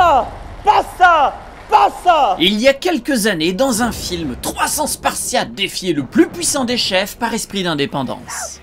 ça! Pas ça! Pas ça! Il y a quelques années, dans un film, 300 Spartiates défiaient le plus puissant des chefs par esprit d'indépendance.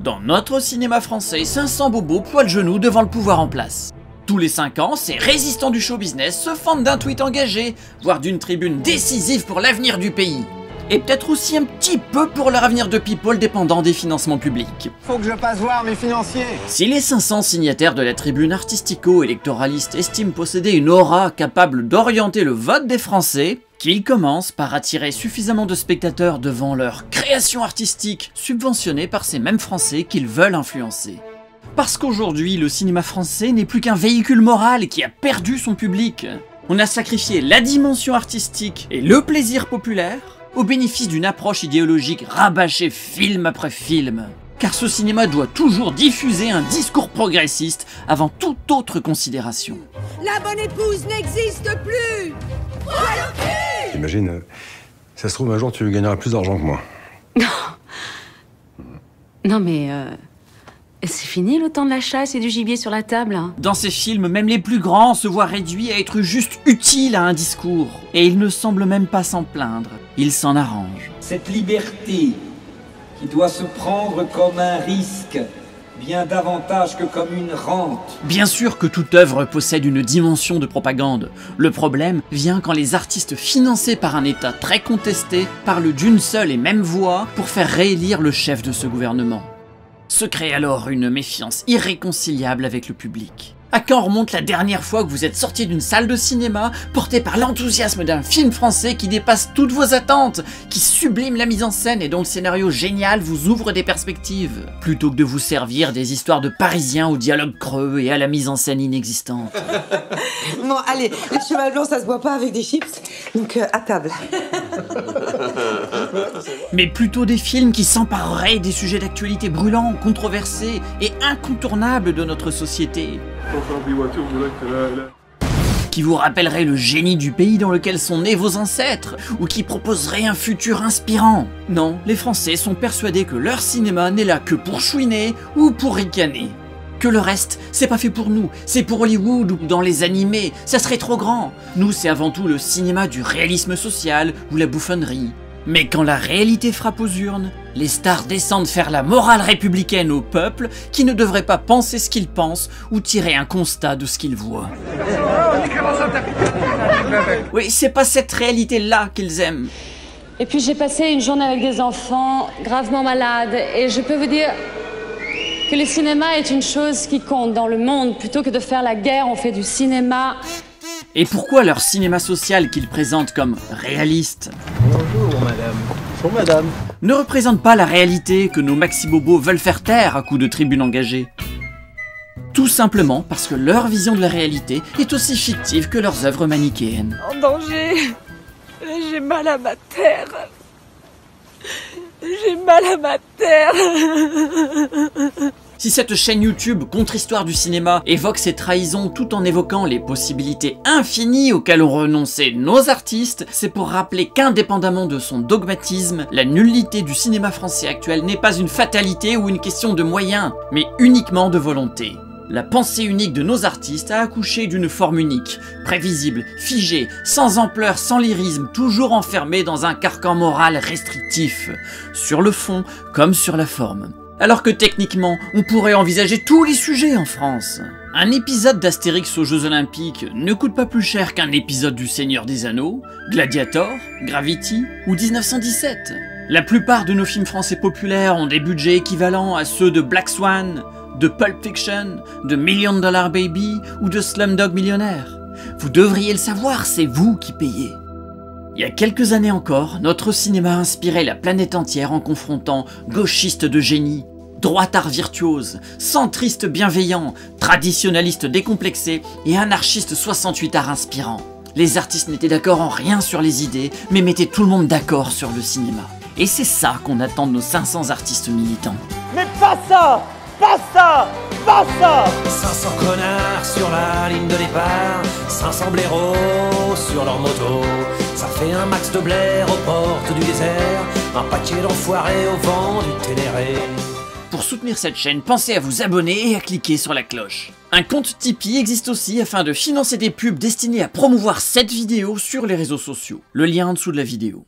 Dans notre cinéma français, 500 bobos poilent genoux devant le pouvoir en place. Tous les 5 ans, ces résistants du show business se fendent d'un tweet engagé, voire d'une tribune décisive pour l'avenir du pays. Et peut-être aussi un petit peu pour leur avenir de people dépendant des financements publics. Faut que je passe voir mes financiers. Si les 500 signataires de la tribune artistico-électoraliste estiment posséder une aura capable d'orienter le vote des Français, qu'ils commencent par attirer suffisamment de spectateurs devant leur création artistique subventionnée par ces mêmes Français qu'ils veulent influencer. Parce qu'aujourd'hui, le cinéma français n'est plus qu'un véhicule moral qui a perdu son public. On a sacrifié la dimension artistique et le plaisir populaire au bénéfice d'une approche idéologique rabâchée film après film. Car ce cinéma doit toujours diffuser un discours progressiste avant toute autre considération. La bonne épouse n'existe plus. Imagine, ça se trouve un jour tu gagneras plus d'argent que moi. Non mais... c'est fini le temps de la chasse et du gibier sur la table. Dans ces films, même les plus grands se voient réduits à être juste utiles à un discours. Et ils ne semblent même pas s'en plaindre. Ils s'en arrangent. Cette liberté qui doit se prendre comme un risque, bien davantage que comme une rente. Bien sûr que toute œuvre possède une dimension de propagande. Le problème vient quand les artistes financés par un État très contesté parlent d'une seule et même voix pour faire réélire le chef de ce gouvernement. Se crée alors une méfiance irréconciliable avec le public. À quand remonte la dernière fois que vous êtes sorti d'une salle de cinéma porté par l'enthousiasme d'un film français qui dépasse toutes vos attentes, qui sublime la mise en scène et dont le scénario génial vous ouvre des perspectives, plutôt que de vous servir des histoires de Parisiens au dialogue creux et à la mise en scène inexistante. Bon, allez, les cheval blancs, ça se boit pas avec des chips, donc à table. Mais plutôt des films qui s'empareraient des sujets d'actualité brûlants, controversés et incontournables de notre société. Qui vous rappellerait le génie du pays dans lequel sont nés vos ancêtres, ou qui proposerait un futur inspirant. Non, les Français sont persuadés que leur cinéma n'est là que pour chouiner ou pour ricaner. Que le reste, c'est pas fait pour nous, c'est pour Hollywood ou dans les animés, ça serait trop grand. Nous, c'est avant tout le cinéma du réalisme social ou la bouffonnerie. Mais quand la réalité frappe aux urnes, les stars descendent faire la morale républicaine au peuple qui ne devrait pas penser ce qu'il pense ou tirer un constat de ce qu'il voit. Oui, c'est pas cette réalité-là qu'ils aiment. Et puis j'ai passé une journée avec des enfants gravement malades et je peux vous dire que le cinéma est une chose qui compte dans le monde. Plutôt que de faire la guerre, on fait du cinéma. Et pourquoi leur cinéma social qu'ils présentent comme réaliste Bonjour madame. Bonjour madame. ne représente pas la réalité que nos maxi-bobos veulent faire taire à coups de tribunes engagées? Tout simplement parce que leur vision de la réalité est aussi fictive que leurs œuvres manichéennes. En danger. J'ai mal à ma terre. J'ai mal à ma terre. Si cette chaîne YouTube Contre-Histoire du cinéma évoque ces trahisons tout en évoquant les possibilités infinies auxquelles ont renoncé nos artistes, c'est pour rappeler qu'indépendamment de son dogmatisme, la nullité du cinéma français actuel n'est pas une fatalité ou une question de moyens, mais uniquement de volonté. La pensée unique de nos artistes a accouché d'une forme unique, prévisible, figée, sans ampleur, sans lyrisme, toujours enfermée dans un carcan moral restrictif, sur le fond comme sur la forme. Alors que techniquement, on pourrait envisager tous les sujets en France. Un épisode d'Astérix aux Jeux Olympiques ne coûte pas plus cher qu'un épisode du Seigneur des Anneaux, Gladiator, Gravity ou 1917. La plupart de nos films français populaires ont des budgets équivalents à ceux de Black Swan, de Pulp Fiction, de $1 Million Baby ou de Slumdog Millionnaire. Vous devriez le savoir, c'est vous qui payez. Il y a quelques années encore, notre cinéma inspirait la planète entière en confrontant gauchistes de génie, droitards virtuoses, centristes bienveillants, traditionalistes décomplexés et anarchistes 68 arts inspirants. Les artistes n'étaient d'accord en rien sur les idées, mais mettaient tout le monde d'accord sur le cinéma. Et c'est ça qu'on attend de nos 500 artistes militants. Mais pas ça! Pas ça! Pas ça! 500 connards sur la ligne de départ, 500 blaireaux sur leur moto. Ça fait un max de blaire aux portes du désert, un paquet d'enfoirés au vent du Ténéré. Pour soutenir cette chaîne, pensez à vous abonner et à cliquer sur la cloche. Un compte Tipeee existe aussi afin de financer des pubs destinées à promouvoir cette vidéo sur les réseaux sociaux. Le lien en dessous de la vidéo.